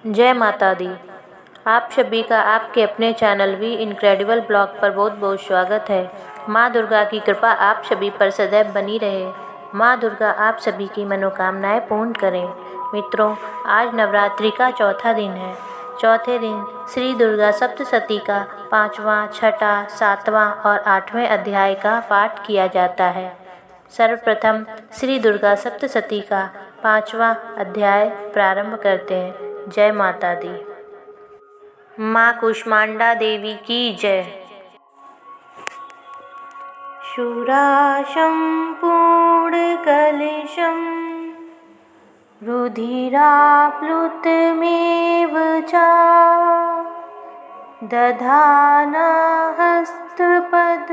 जय माता दी। आप सभी का आपके अपने चैनल वी इनक्रेडिबल ब्लॉग पर बहुत बहुत स्वागत है। माँ दुर्गा की कृपा आप सभी पर सदैव बनी रहे। माँ दुर्गा आप सभी की मनोकामनाएं पूर्ण करें। मित्रों, आज नवरात्रि का चौथा दिन है। चौथे दिन श्री दुर्गा सप्तशती का 5वां, 6ठा, 7वां और 8वें अध्याय का पाठ किया जाता है। सर्वप्रथम श्री दुर्गा सप्तशती का 5वां अध्याय प्रारंभ करते हैं। जय माता दी। माँ कुष्मांडा देवी की जय। शूराशं पूर्णकलशं रुधिराप्लुतमेव च दधाना हस्तपद्माभ्यां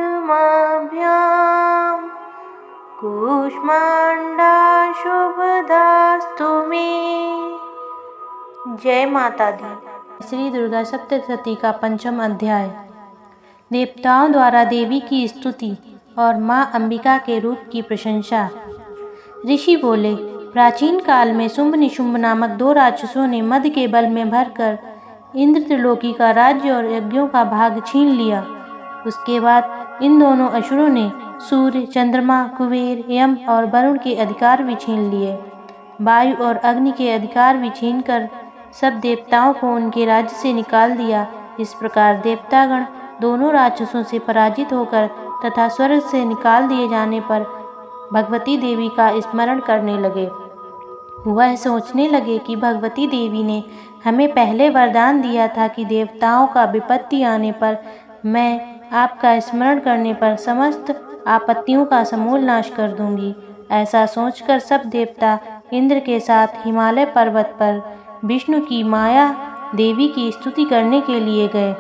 कुष्मांडा शुभदास्तु मे। जय माता दी। श्री दुर्गा सप्तशती का 5वां अध्याय। देवताओं द्वारा देवी की स्तुति और माँ अंबिका के रूप की प्रशंसा। ऋषि बोले, प्राचीन काल में शुंभ निशुंभ नामक 2 राक्षसों ने मद के बल में भरकर इंद्र त्रिलोकी का राज्य और यज्ञों का भाग छीन लिया। उसके बाद इन दोनों असुरों ने सूर्य, चंद्रमा, कुबेर, यम और वरुण के अधिकार भी छीन लिए। वायु और अग्नि के अधिकार भी छीनकर सब देवताओं को उनके राज्य से निकाल दिया। इस प्रकार देवतागण दोनों राक्षसों से पराजित होकर तथा स्वर्ग से निकाल दिए जाने पर भगवती देवी का स्मरण करने लगे। वह सोचने लगे कि भगवती देवी ने हमें पहले वरदान दिया था कि देवताओं का विपत्ति आने पर मैं आपका स्मरण करने पर समस्त आपत्तियों का समूल नाश कर दूंगी। ऐसा सोचकर सब देवता इंद्र के साथ हिमालय पर्वत पर विष्णु की माया देवी की स्तुति करने के लिए गए।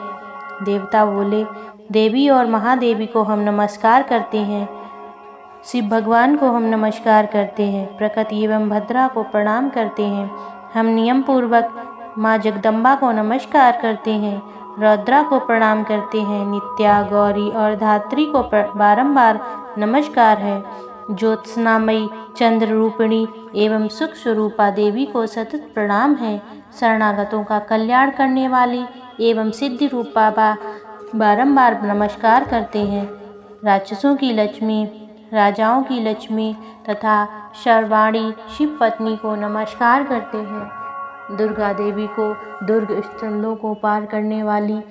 देवता बोले, देवी और महादेवी को हम नमस्कार करते हैं। शिव भगवान को हम नमस्कार करते हैं। प्रकृति एवं भद्रा को प्रणाम करते हैं। हम नियम पूर्वक माँ जगदम्बा को नमस्कार करते हैं। रुद्रा को प्रणाम करते हैं। नित्या, गौरी और धात्री को बारंबार नमस्कार है। ज्योत्सनामयी, चंद्र रूपिणी एवं सुख स्वरूपा देवी को सतत प्रणाम है। शरणागतों का कल्याण करने वाली एवं सिद्धि रूपा बारंबार नमस्कार करते हैं। राक्षसों की लक्ष्मी, राजाओं की लक्ष्मी तथा सर्वाणी शिव पत्नी को नमस्कार करते हैं। दुर्गा देवी को दुर्ग स्थलों को पार करने वाली,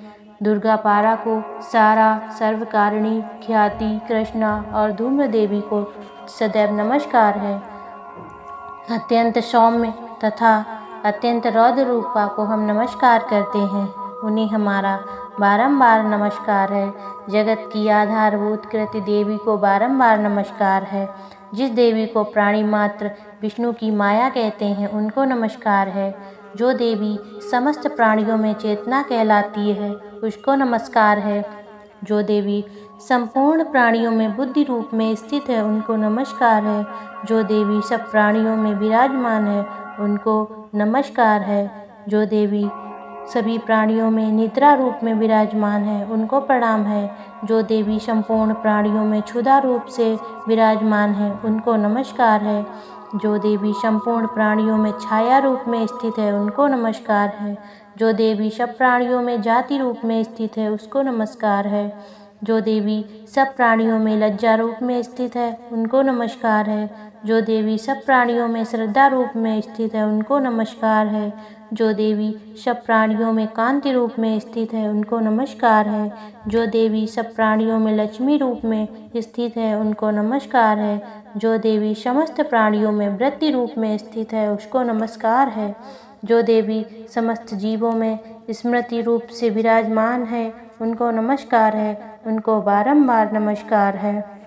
दुर्गा पारा को सारा, सर्वकारिणी, ख्याति, कृष्णा और धूम्र देवी को सदैव नमस्कार है। अत्यंत सौम्य तथा अत्यंत रौद्र रूपा को हम नमस्कार करते हैं। उन्हें हमारा बारंबार नमस्कार है। जगत की आधारभूत कृति देवी को बारंबार नमस्कार है। जिस देवी को प्राणी मात्र विष्णु की माया कहते हैं उनको नमस्कार है। जो देवी समस्त प्राणियों में चेतना कहलाती है उसको नमस्कार है। जो देवी संपूर्ण प्राणियों में बुद्धि रूप में स्थित है उनको नमस्कार है। जो देवी सब प्राणियों में विराजमान है उनको नमस्कार है। जो देवी सभी प्राणियों में निद्रा रूप में विराजमान है उनको प्रणाम है। जो देवी संपूर्ण प्राणियों में क्षुधा रूप से विराजमान है उनको नमस्कार है। जो देवी संपूर्ण प्राणियों में छाया रूप में स्थित है उनको नमस्कार है। जो देवी सब प्राणियों में जाति रूप में स्थित है उसको नमस्कार है। जो देवी सब प्राणियों में लज्जा रूप में स्थित है उनको नमस्कार है। जो देवी सब प्राणियों में श्रद्धा रूप में स्थित है उनको नमस्कार है। जो देवी सब प्राणियों में कांति रूप में स्थित है उनको नमस्कार है। जो देवी सब प्राणियों में लक्ष्मी रूप में स्थित है उनको नमस्कार है। जो देवी समस्त प्राणियों में वृत्ति रूप में स्थित है उसको नमस्कार है। जो देवी समस्त जीवों में स्मृति रूप से विराजमान है उनको नमस्कार है। उनको बारंबार नमस्कार है।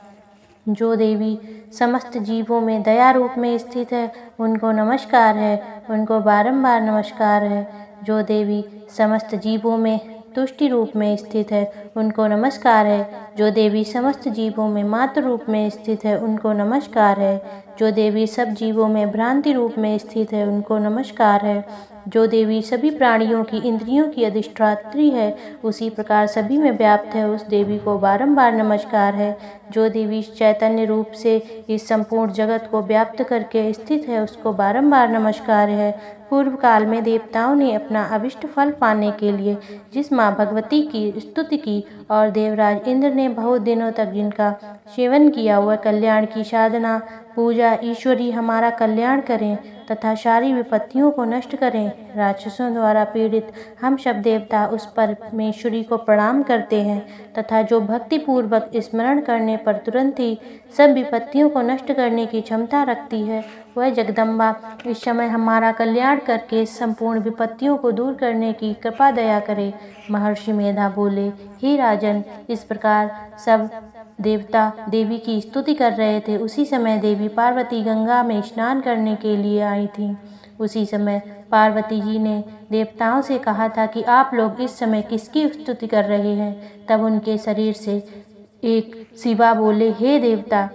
जो देवी समस्त जीवों में दया रूप में स्थित है उनको नमस्कार है। उनको बारंबार नमस्कार है। जो देवी समस्त जीवों में तुष्टि रूप में स्थित है उनको नमस्कार है। जो देवी समस्त जीवों में मातृ रूप में स्थित है उनको नमस्कार है। जो देवी सब जीवों में भ्रांति रूप में स्थित है उनको नमस्कार है। जो देवी सभी प्राणियों की इंद्रियों की अधिष्ठात्री है उसी प्रकार सभी में व्याप्त है, उस देवी को बारंबार नमस्कार है। जो देवी चैतन्य रूप से इस संपूर्ण जगत को व्याप्त करके स्थित है उसको बारंबार नमस्कार है। पूर्व काल में देवताओं ने अपना अभिष्ट फल पाने के लिए जिस माँ भगवती की स्तुति की और देवराज इंद्र ने बहुत दिनों तक जिनका सेवन किया, वह कल्याण की साधना पूजा ईश्वरी हमारा कल्याण करें तथा सारी विपत्तियों को नष्ट करें। राक्षसों द्वारा पीड़ित हम सब देवता उस परमेश्वरी को प्रणाम करते हैं तथा जो भक्ति पूर्वक स्मरण करने पर तुरंत ही सब विपत्तियों को नष्ट करने की क्षमता रखती है, वह जगदम्बा इस समय हमारा कल्याण करके संपूर्ण विपत्तियों को दूर करने की कृपा दया करे। महर्षि मेधा बोले, हे राजन, इस प्रकार सब देवता देवी की स्तुति कर रहे थे। उसी समय देवी पार्वती गंगा में स्नान करने के लिए आई थीं। उसी समय पार्वती जी ने देवताओं से कहा था कि आप लोग इस समय किसकी स्तुति कर रहे हैं। तब उनके शरीर से एक शिवा बोले, हे देवता,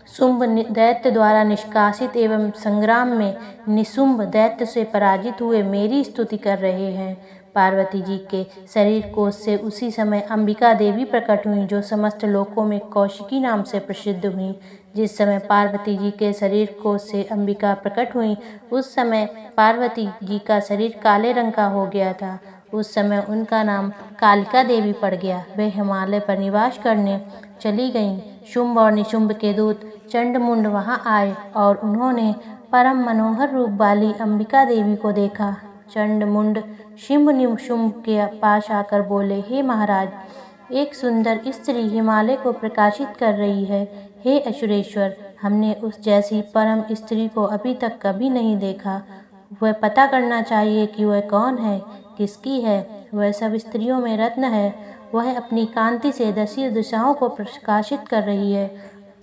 शुंभ दैत्य द्वारा निष्कासित एवं संग्राम में निशुंभ दैत्य से पराजित हुए मेरी स्तुति कर रहे हैं। पार्वती जी के शरीर कोश से उसी समय अंबिका देवी प्रकट हुई, जो समस्त लोकों में कौशिकी नाम से प्रसिद्ध हुई। जिस समय पार्वती जी के शरीर कोश से अंबिका प्रकट हुई उस समय पार्वती जी का शरीर काले रंग का हो गया था। उस समय उनका नाम कालिका देवी पड़ गया। वे हिमालय पर निवास करने चली गईं। शुंभ और निशुंभ के दूत चंडमुंड वहां आए और उन्होंने परम मनोहर रूप वाली अंबिका देवी को देखा। चंडमुंड शुंभ निशुंभ के पास आकर बोले, हे महाराज, एक सुंदर स्त्री हिमालय को प्रकाशित कर रही है। हे असुरेश्वर, हमने उस जैसी परम स्त्री को अभी तक कभी नहीं देखा। वह पता करना चाहिए कि वह कौन है, किसकी है। वह सब स्त्रियों में रत्न है। वह अपनी कांति से 10 दिशाओं को प्रकाशित कर रही है।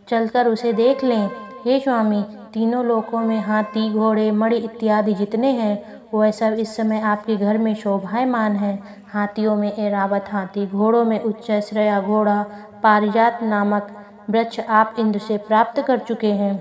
चलकर उसे देख लें। हे स्वामी, तीनों लोकों में हाथी घोड़े मणि इत्यादि जितने हैं वह सब इस समय आपके घर में शोभायमान है। हाथियों में ऐरावत हाथी, घोड़ों में उच्च श्रेया घोड़ा, पारिजात नामक वृक्ष आप इंद्र से प्राप्त कर चुके हैं।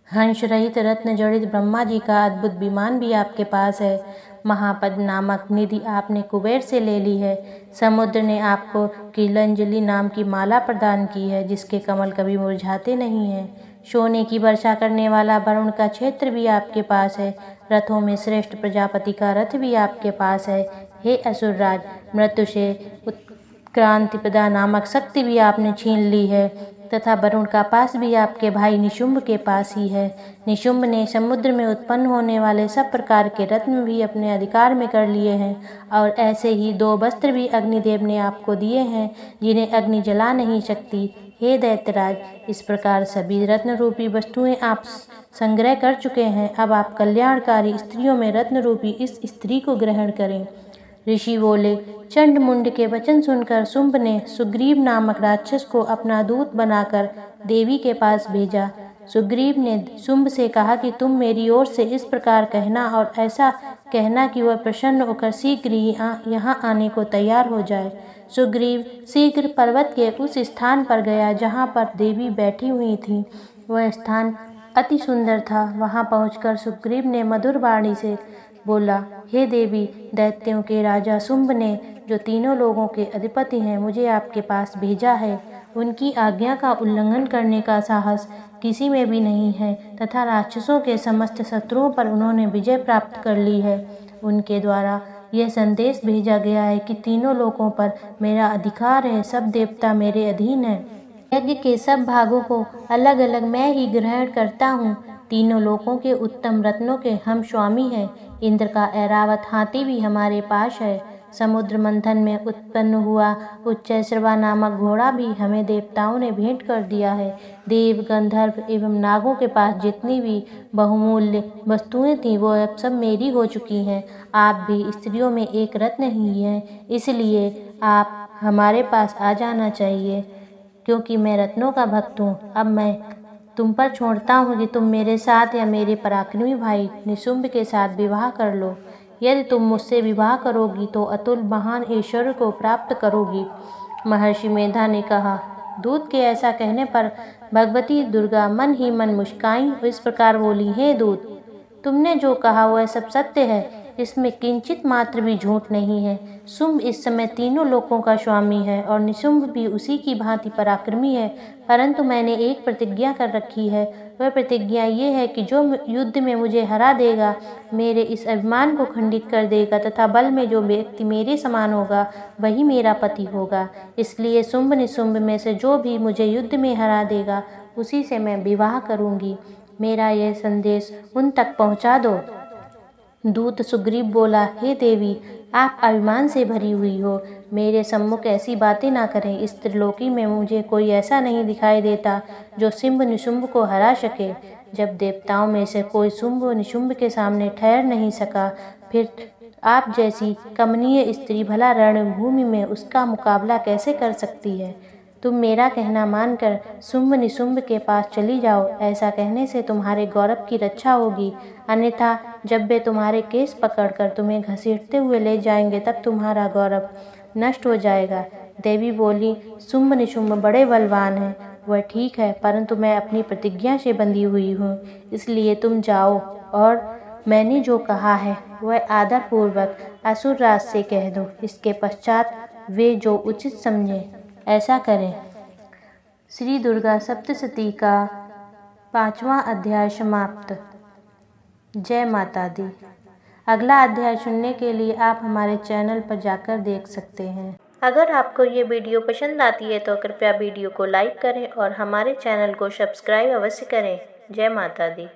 हंस रहित रत्न जड़ित ब्रह्मा जी का अद्भुत विमान भी आपके पास है। महापद नामक निधि आपने कुबेर से ले ली है। समुद्र ने आपको कीलंजलि नाम की माला प्रदान की है, जिसके कमल कभी मुरझाते नहीं हैं। सोने की वर्षा करने वाला वरुण का क्षेत्र भी आपके पास है। रथों में श्रेष्ठ प्रजापति का रथ भी आपके पास है। हे असुरराज, मृत्यु से उत्क्रांति प्रदा नामक शक्ति भी आपने छीन ली है तथा वरुण का पास भी आपके भाई निशुंभ के पास ही है। निशुंभ ने समुद्र में उत्पन्न होने वाले सब प्रकार के रत्न भी अपने अधिकार में कर लिए हैं और ऐसे ही 2 वस्त्र भी अग्निदेव ने आपको दिए हैं, जिन्हें अग्नि जला नहीं सकती। हे दैत्यराज, इस प्रकार सभी रत्न रूपी वस्तुएं आप संग्रह कर चुके हैं। अब आप कल्याणकारी स्त्रियों में रत्न रूपी इस स्त्री को ग्रहण करें। ऋषि बोले, चंडमुंड के वचन सुनकर शुंभ ने सुग्रीव नामक राक्षस को अपना दूत बनाकर देवी के पास भेजा। सुग्रीव ने शुंभ से कहा कि तुम मेरी ओर से इस प्रकार कहना और ऐसा कहना कि वह प्रसन्न होकर शीघ्र ही यहाँ आने को तैयार हो जाए। सुग्रीव शीघ्र पर्वत के उस स्थान पर गया जहाँ पर देवी बैठी हुई थी। वह स्थान अति सुंदर था। वहाँ पहुंचकर सुग्रीव ने मधुर वाणी से बोला, हे देवी, दैत्यों के राजा शुंभ ने, जो तीनों लोगों के अधिपति हैं, मुझे आपके पास भेजा है। उनकी आज्ञा का उल्लंघन करने का साहस किसी में भी नहीं है तथा राक्षसों के समस्त शत्रुओं पर उन्होंने विजय प्राप्त कर ली है। उनके द्वारा यह संदेश भेजा गया है कि तीनों लोकों पर मेरा अधिकार है, सब देवता मेरे अधीन हैं। यज्ञ के सब भागों को अलग अलग मैं ही ग्रहण करता हूँ। तीनों लोकों के उत्तम रत्नों के हम स्वामी हैं। इंद्र का ऐरावत हाथी भी हमारे पास है। समुद्र मंथन में उत्पन्न हुआ उच्चैश्रवा नामक घोड़ा भी हमें देवताओं ने भेंट कर दिया है। देव, गंधर्व एवं नागों के पास जितनी भी बहुमूल्य वस्तुएं थीं वो अब सब मेरी हो चुकी हैं। आप भी स्त्रियों में एक रत्न ही हैं, इसलिए आप हमारे पास आ जाना चाहिए। क्योंकि मैं रत्नों का भक्त हूँ, अब मैं तुम पर छोड़ता हूँ कि तुम मेरे साथ या मेरे पराक्रमी भाई निशुंभ के साथ विवाह कर लो। यदि तुम मुझसे विवाह करोगी तो अतुल महान ऐश्वर्य को प्राप्त करोगी। महर्षि मेधा ने कहा, दूत के ऐसा कहने पर भगवती दुर्गा मन ही मन मुस्कुराईं और इस प्रकार बोली, हे दूत, तुमने जो कहा वह सब सत्य है, इसमें किंचित मात्र भी झूठ नहीं है। शुंभ इस समय तीनों लोकों का स्वामी है और निशुंभ भी उसी की भांति पराक्रमी है, परंतु मैंने एक प्रतिज्ञा कर रखी है। वह प्रतिज्ञा ये है कि जो युद्ध में मुझे हरा देगा, मेरे इस अभिमान को खंडित कर देगा तथा बल में जो व्यक्ति मेरे समान होगा वही मेरा पति होगा। इसलिए शुंभ निशुंभ में से जो भी मुझे युद्ध में हरा देगा उसी से मैं विवाह करूंगी। मेरा यह संदेश उन तक पहुंचा दो। दूत सुग्रीव बोला, हे देवी, आप अभिमान से भरी हुई हो, मेरे सम्मुख ऐसी बातें ना करें। इस त्रिलोकी में मुझे कोई ऐसा नहीं दिखाई देता जो शुंभ निशुंभ को हरा सके। जब देवताओं में से कोई शुंभ निशुंभ के सामने ठहर नहीं सका, फिर आप जैसी कमनीय स्त्री भला रणभूमि में उसका मुकाबला कैसे कर सकती है। तुम मेरा कहना मानकर शुंभ निशुंभ के पास चली जाओ। ऐसा कहने से तुम्हारे गौरव की रक्षा होगी, अन्यथा जब वे तुम्हारे केस पकड़कर तुम्हें घसीटते हुए ले जाएंगे तब तुम्हारा गौरव नष्ट हो जाएगा। देवी बोली, शुंभ निशुंभ बड़े बलवान हैं, वह ठीक है, परंतु मैं अपनी प्रतिज्ञा से बंधी हुई हूँ, इसलिए तुम जाओ और मैंने जो कहा है वह आदरपूर्वक असुरराज से कह दो। इसके पश्चात वे जो उचित समझें ऐसा करें। श्री दुर्गा सप्तशती का 5वां अध्याय समाप्त। जय माता दी। अगला अध्याय सुनने के लिए आप हमारे चैनल पर जाकर देख सकते हैं। अगर आपको ये वीडियो पसंद आती है तो कृपया वीडियो को लाइक करें और हमारे चैनल को सब्सक्राइब अवश्य करें। जय माता दी।